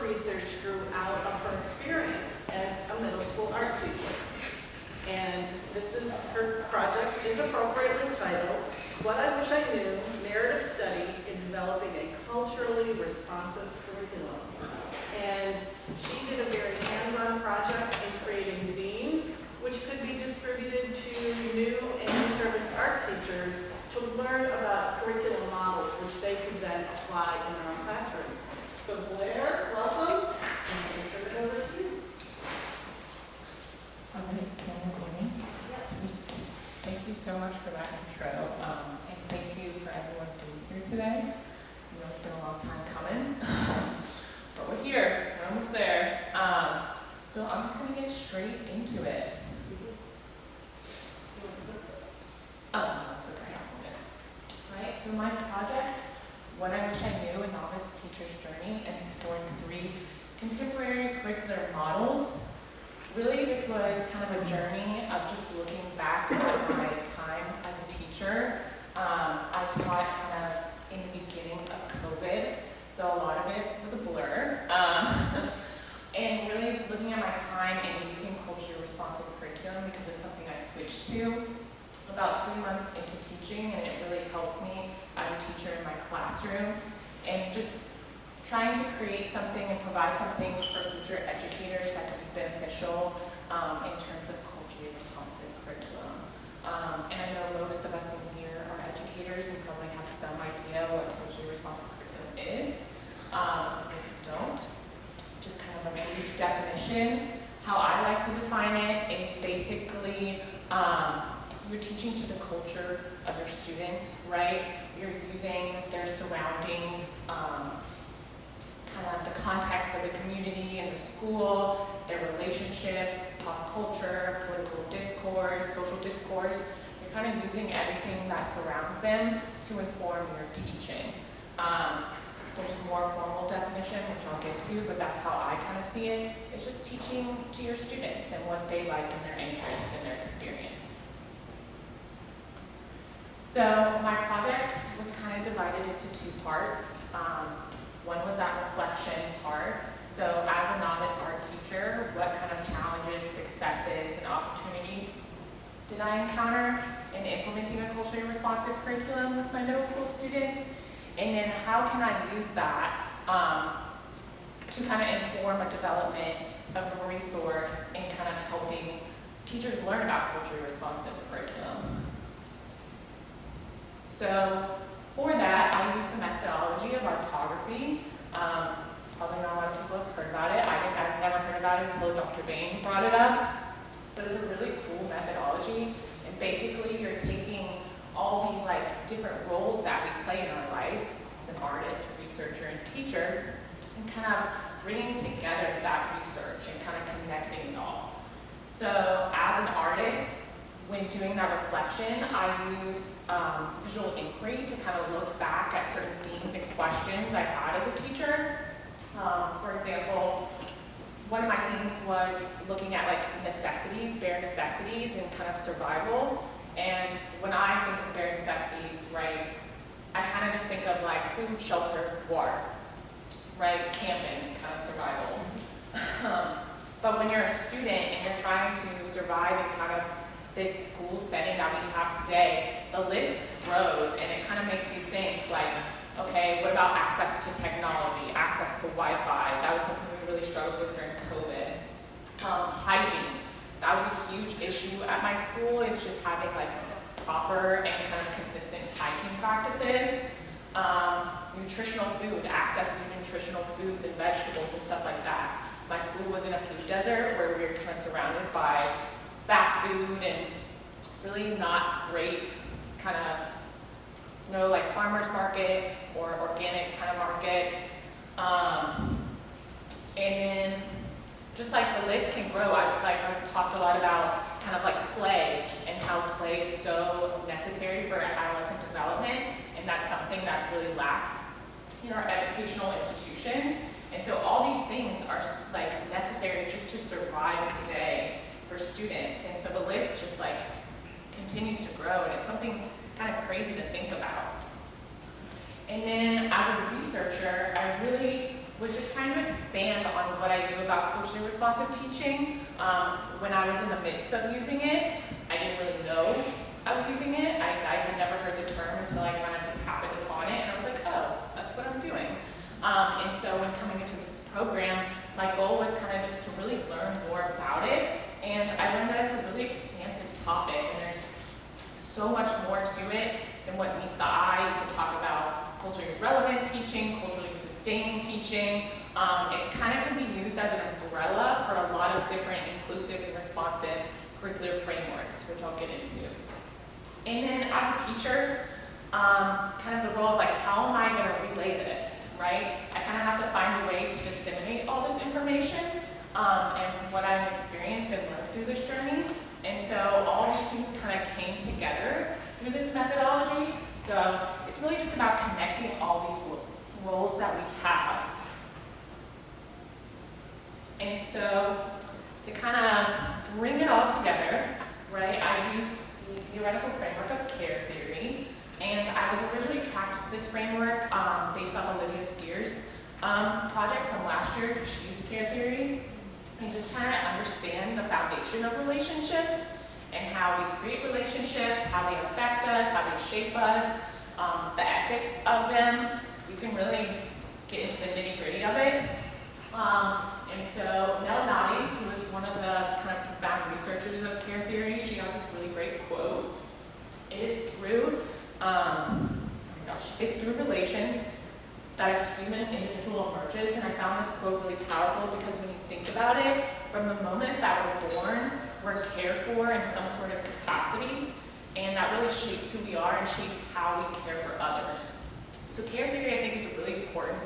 research grew out of her experience as a middle school art teacher. And her project is appropriately titled, What I Wish I Knew, Narrative Study in Developing a Culturally Responsive Curriculum. And she did a very hands-on project in creating zines, which could be distributed to new and in-service art teachers to learn about curriculum models, which they could then apply in their own classrooms. So Blair, welcome, and I'll turn it over to you. All right, can you hear me? Yes. Sweet. Thank you so much for that intro, and thank you for everyone being here today. I know it's been a long time coming, but we're here. We're almost there. So I'm just going to get straight into it. That's okay. Right. So my project, What I Wish I Knew: A Novice Teacher's Journey, and exploring 3 contemporary curricular models. Really, this was kind of a journey of just looking back at my time as a teacher. I taught kind of in the beginning of COVID, so a lot of it was a blur. And really looking at my time and using culturally responsive curriculum, because it's something I switched to about 3 months into teaching, and it really helped me as a teacher in my classroom. And just trying to create something and provide something for future educators that could be beneficial in terms of culturally responsive curriculum. And I know most of us in here are educators and probably have some idea what culturally responsive curriculum is. For those who don't, just kind of a brief definition. How I like to define it is basically you're teaching to the culture of your students, right? You're using their surroundings, kind of the context of the community and the school, their relationships, pop culture, political discourse, social discourse. You're kind of using everything that surrounds them to inform your teaching. There's a more formal definition, which I'll get to, but that's how I kind of see it. It's just teaching to your students and what they like and their interests and their experience. So my project was kind of divided into 2 parts. One was that reflection part. So as a novice art teacher, what kind of challenges, successes, and opportunities did I encounter in implementing a culturally responsive curriculum with my middle school students? And then how can I use that to kind of inform a development of a resource and kind of helping teachers learn about culturally responsive curriculum? So for that, I use the methodology of artography. Probably not a lot of people have heard about it. I've never heard about it until Dr. Bain brought it up. But it's a really cool methodology. And basically, you're taking all these different roles that we play in our life as an artist, researcher, and teacher, and kind of bringing together that research and kind of connecting it all. So as an artist, when doing that reflection, I use visual inquiry to kind of look back at certain themes and questions I had as a teacher. For example, one of my themes was looking at necessities, bare necessities, and kind of survival. And when I think of bare necessities, right, I kind of just think of food, shelter, water, right, camping, kind of survival. But when you're a student and you're trying to survive in kind of this school setting that we have today, the list grows, and it kind of makes you think okay, what about access to technology, access to Wi-Fi? That was something we really struggled with during COVID. Hygiene, that was a huge issue at my school, is just having proper and kind of consistent hygiene practices. Nutritional food, access to nutritional foods and vegetables and stuff like that. My school was in a food desert where we were kind of surrounded by fast food and really not great kind of, farmers market or organic kind of markets. And then just the list can grow. I've talked a lot about kind of play and how play is so necessary for adolescent development, and that's something that really lacks in our educational institutions. And so all these things are necessary just to survive today for students. And so the list just continues to grow, and it's something kind of crazy to think about. And then as a researcher, I really was just trying to expand on what I knew about culturally responsive teaching. When I was in the midst of using it, I didn't really know I was using it. I had never heard the term until I kind of just happened upon it, and I was like, oh, that's what I'm doing. And so when coming into this program, my goal was kind of just to really learn more about it, and I learned that it's a really expansive topic, and there's so much more to it than what meets the eye. You can talk about culturally relevant teaching, culturally sustaining teaching. It kind of can be used as an umbrella for a lot of different inclusive and responsive curricular frameworks, which I'll get into. And then as a teacher, kind of the role of like, how am I going to relay this, right? I kind of have to find a way to disseminate all this information and what I've experienced and learned through this journey. And so all these things kind of came together through this methodology. So it's really just about connecting all these roles that we have. And so to kind of bring it all together, right, I used the theoretical framework of care theory. And I was originally attracted to this framework based off Olivia Spear's project from last year. She used care theory. And just trying to understand the foundation of relationships and how we create relationships, how they affect us, how they shape us, the ethics of them. You can really get into the nitty-gritty of it. And so Nell Nades, who is one of the kind of profound researchers of care theory, she has this really great quote. It is through, it's through relations that a human individual emerges, and I found this quote really powerful because when you think about it, from the moment that we're born, we're cared for in some sort of capacity, and that really shapes who we are and shapes how we care for others. So care theory, I think, is a really important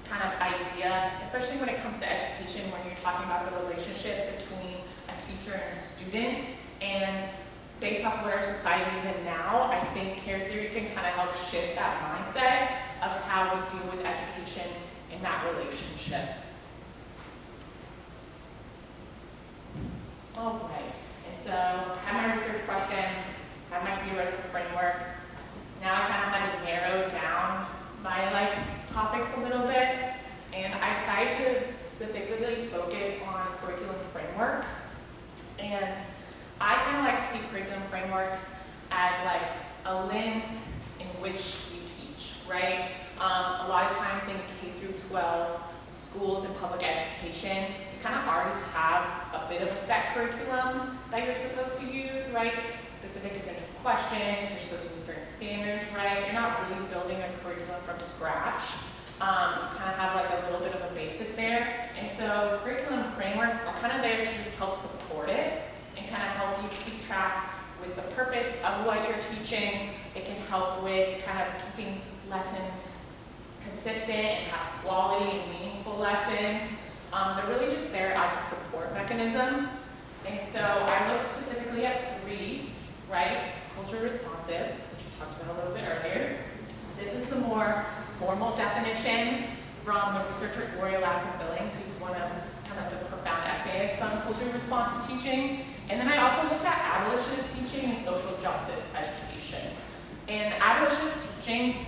kind of idea, especially when it comes to education, when you're talking about the relationship between a teacher and a student. And based off what our society is in now, I think care theory can kind of help shift that mindset of how we deal with education in that relationship. All right, and so I have my research question, I have my theoretical framework. Now I kind of had to narrow down my topics a little bit, and I decided to specifically focus on curriculum frameworks. And I kind of like to see curriculum frameworks as a lens in which we teach, right? A lot of times in K through 12 schools and public education, you kind of already have a bit of a set curriculum that you're supposed to use, right? Specific essential questions, you're supposed to use certain standards, right? You're not really building a curriculum from scratch. You kind of have a little bit of a basis there. And so curriculum frameworks are kind of there to just help support it and kind of help you keep track with the purpose of what you're teaching. It can help with kind of keeping lessons consistent and have quality and meaningful lessons. They're really just there as a support mechanism. And so I looked specifically at 3, right? Culture responsive, which we talked about a little bit earlier. This is the more formal definition from the researcher Gloria Ladson-Billings, who's one of kind of the profound essayists on culturally responsive teaching. And then I also looked at abolitionist teaching and social justice education. And abolitionist teaching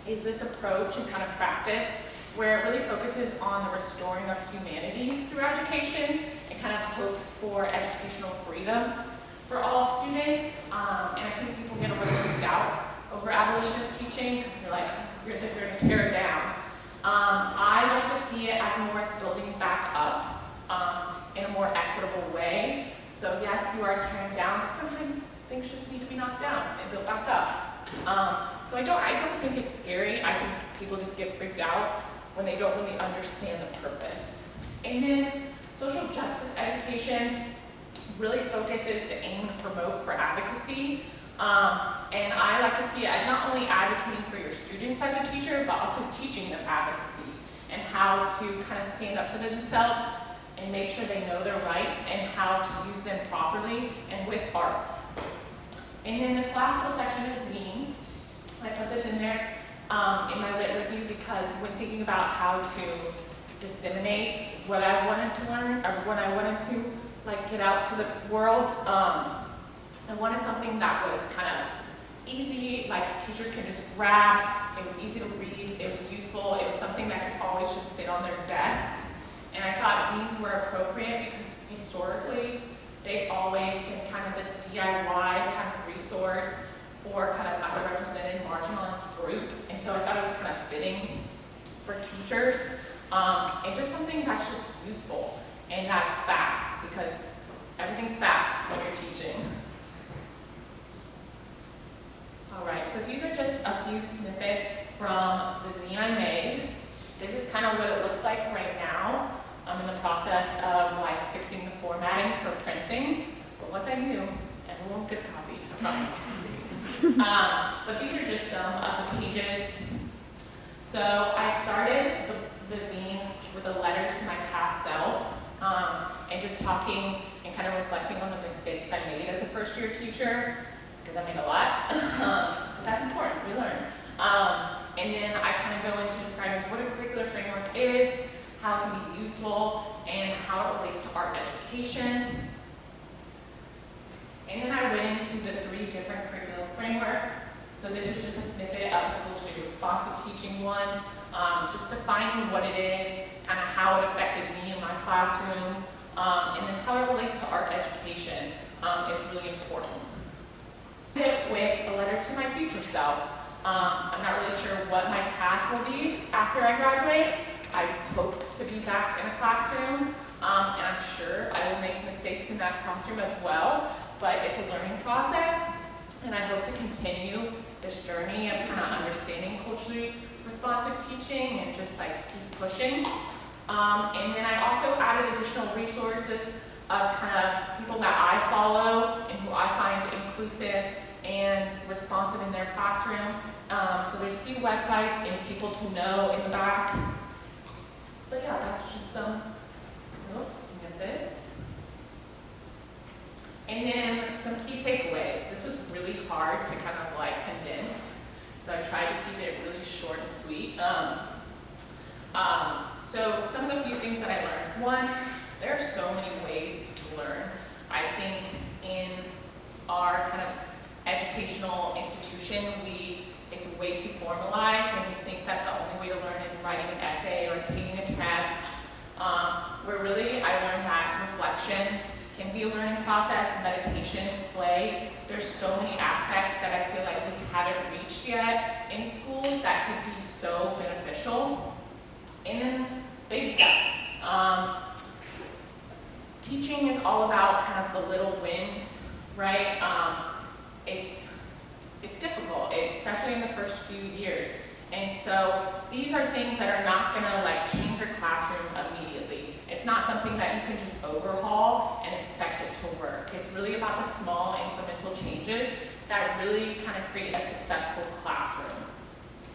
is this approach and kind of practice where it really focuses on the restoring of humanity through education and kind of hopes for educational freedom for all students. And I think people get a little freaked out over abolitionist teaching because they're like, they're going to tear it down. I like to see it as more as building back up in a more equitable way. So yes, you are tearing down, but sometimes things just need to be knocked down and built back up. So I don't think it's scary. I think people just get freaked out when they don't really understand the purpose. And then social justice education really focuses to aim and promote for advocacy. And I like to see it as not only advocating for your students as a teacher, but also teaching them advocacy and how to kind of stand up for themselves and make sure they know their rights and how to use them properly and with art. And then this last little section is zines. I put this in there in my lit review because when thinking about how to disseminate what I wanted to learn or what I wanted to get out to the world, I wanted something that was kind of easy, teachers can just grab, it was easy to read, it was useful, it was something that could always just sit on their desk And I thought zines were appropriate because historically, they've always been kind of this DIY kind of resource for kind of underrepresented, marginalized groups. And so I thought it was kind of fitting for teachers, and just something that's just useful and that's fast, because everything's fast when you're teaching. All right, so these are just a few snippets from the zine I made. This is kind of what it looks like right now. I'm in the process of like fixing the formatting for printing, but once I do, everyone will get a copy, I promise. But these are just some of the pages. So I started the zine with a letter to my past self, and just talking and kind of reflecting on the mistakes I made as a first-year teacher, because I made a lot. But that's important, we learn. And then I kind of go into describing what a curricular framework is, how it can be useful, and how it relates to art education. And then I went into the 3 different curriculum frameworks. So this is just a snippet of the culturally responsive teaching one, just defining what it is, kind of how it affected me in my classroom, and then how it relates to art education is really important. With a letter to my future self. I'm not really sure what my path will be after I graduate. I hope to be back in a classroom, and I'm sure I will make mistakes in that classroom as well, but it's a learning process, and I hope to continue this journey of kind of understanding culturally responsive teaching and just like keep pushing. And then I also added additional resources of kind of people that I follow and who I find inclusive and responsive in their classroom. So there's a few websites and people to know in the back. But yeah, that's just some little snippets. And then some key takeaways. This was really hard to kind of like condense, so I tried to keep it really short and sweet. So some of the few things that I learned. One, there are so many ways to learn. I think in our kind of educational institution, it's way too formalized, and we think that the only way to learn is writing an essay or taking a test, where really I learned that reflection can be a learning process, meditation, play. There's so many aspects that I feel like we haven't reached yet in schools that could be so beneficial. And then baby steps. Teaching is all about kind of the little wins, right? It's difficult, especially in the first few years. And so these are things that are not gonna like change your classroom immediately. It's not something that you can just overhaul and expect it to work. It's really about the small incremental changes that really kind of create a successful classroom.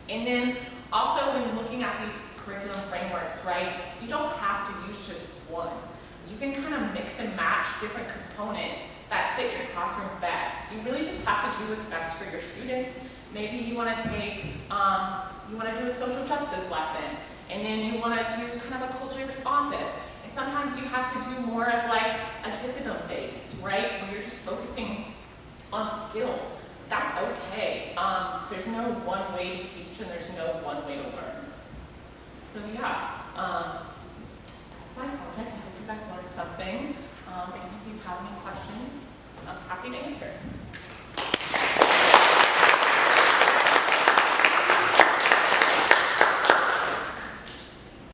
And then also when looking at these curriculum frameworks, right, you don't have to use just one. You can kind of mix and match different components that fit your classroom best. You really just have to do what's best for your students. Maybe you want to take, you want to do a social justice lesson, and then you want to do kind of a culturally responsive. And sometimes you have to do more of like a discipline-based, right, where you're just focusing on skill. That's okay. There's no one way to teach, and there's no one way to learn. So yeah, that's my project. I hope you guys learned something. And if you have any questions, I'm happy to answer.